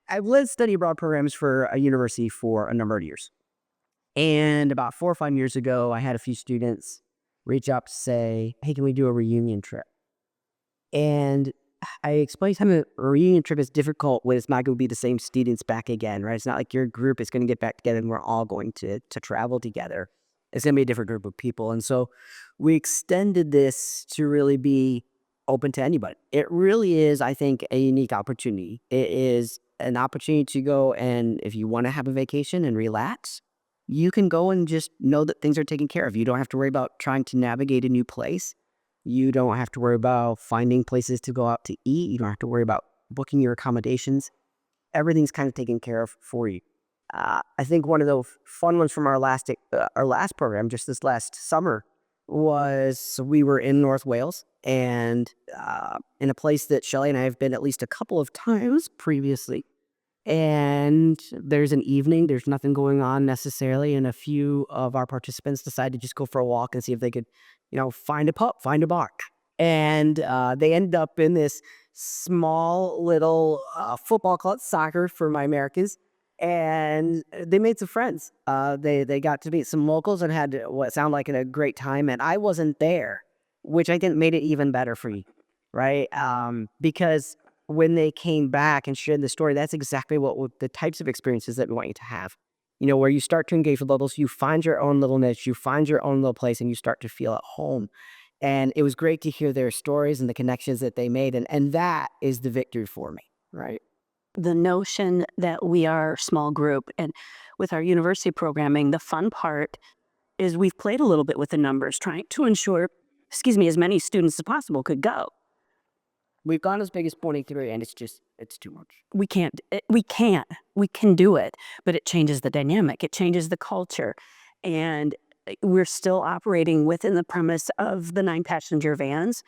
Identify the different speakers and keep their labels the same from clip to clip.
Speaker 1: I've led study abroad programs for a university for a number of years. And about 4 or 5 years ago, I had a few students reach out to say, "Hey, can we do a reunion trip?" And I explained how a reunion trip is difficult when it's not going to be the same students back again, right? It's not like your group is going to get back together and we're all going to travel together. It's going to be a different group of people. And so we extended this to really be open to anybody. It really is, I think, a unique opportunity. It is an opportunity to go, and if you want to have a vacation and relax, you can go and just know that things are taken care of. You don't have to worry about trying to navigate a new place. You don't have to worry about finding places to go out to eat. You don't have to worry about booking your accommodations. Everything's kind of taken care of for you. I think one of the fun ones from our last program, just this last summer, was we were in North Wales and in a place that Shelly and I have been at least a couple of times previously. And there's an evening, there's nothing going on necessarily, and a few of our participants decided to just go for a walk and see if they could, find a pub, find a bar. And they ended up in this small little football club, soccer for my Americans, and they made some friends. They got to meet some locals and had what sounded like a great time. And I wasn't there, which I think made it even better for you, right? Because when they came back and shared the story, that's exactly what the types of experiences that we want you to have. Where you start to engage with locals, you find your own little niche, you find your own little place, and you start to feel at home. And it was great to hear their stories and the connections that they made. And that is the victory for me, right?
Speaker 2: The notion that we are a small group, and with our university programming, the fun part is we've played a little bit with the numbers, trying to ensure, as many students as possible could go.
Speaker 1: We've gone as big as 23, and it's too much.
Speaker 2: We can do it, but it changes the dynamic. It changes the culture. And we're still operating within the premise of the 9-passenger vans.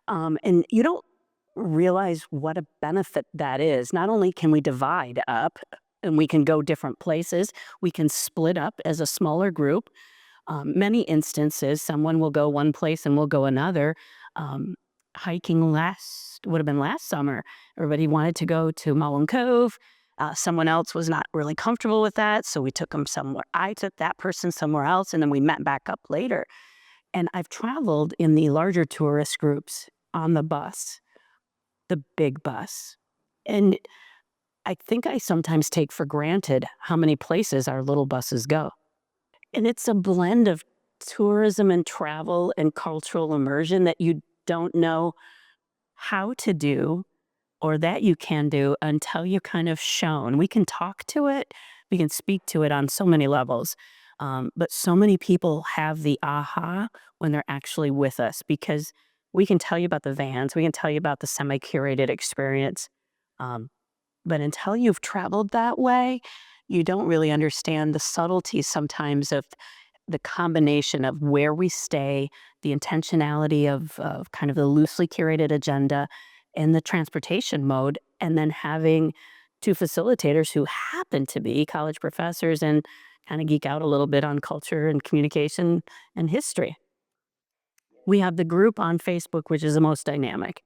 Speaker 2: And you don't realize what a benefit that is. Not only can we divide up and we can go different places, we can split up as a smaller group. Many instances, someone will go one place and we'll go another. Hiking would have been last summer. Everybody wanted to go to Mullen Cove. Someone else was not really comfortable with that, so we took them somewhere. I took that person somewhere else, and then we met back up later. And I've traveled in the larger tourist groups on the bus, the big bus. And I think I sometimes take for granted how many places our little buses go. And it's a blend of tourism and travel and cultural immersion that you don't know how to do or that you can do until you're kind of shown. We can talk to it, we can speak to it on so many levels. But so many people have the aha when they're actually with us, because we can tell you about the vans, we can tell you about the semi-curated experience. But until you've traveled that way, you don't really understand the subtleties sometimes of the combination of where we stay, the intentionality of kind of the loosely curated agenda and the transportation mode, and then having two facilitators who happen to be college professors and kind of geek out a little bit on culture and communication and history. We have the group on Facebook, which is the most dynamic.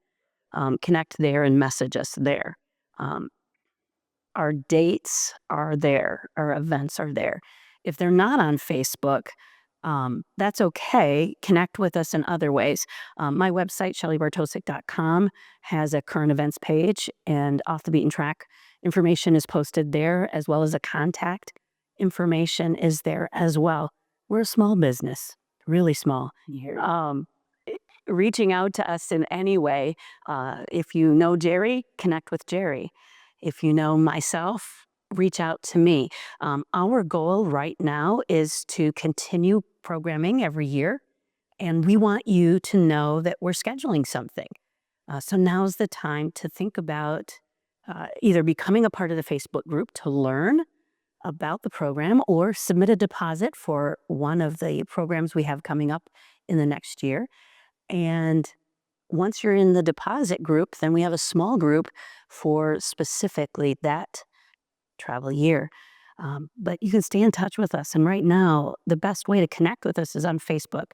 Speaker 2: Connect there and message us there. Our dates are there, our events are there. If they're not on Facebook, that's okay. Connect with us in other ways. My website, shellybartosek.com, has a current events page, and Off the Beaten Track information is posted there, as well as a contact information is there as well. We're a small business, really small. Reaching out to us in any way, if you know Jerry, connect with Jerry. If you know myself, reach out to me. Our goal right now is to continue programming every year, and we want you to know that we're scheduling something. So now's the time to think about either becoming a part of the Facebook group to learn about the program, or submit a deposit for one of the programs we have coming up in the next year. And once you're in the deposit group, then we have a small group for specifically that travel year. But you can stay in touch with us. And right now, the best way to connect with us is on Facebook.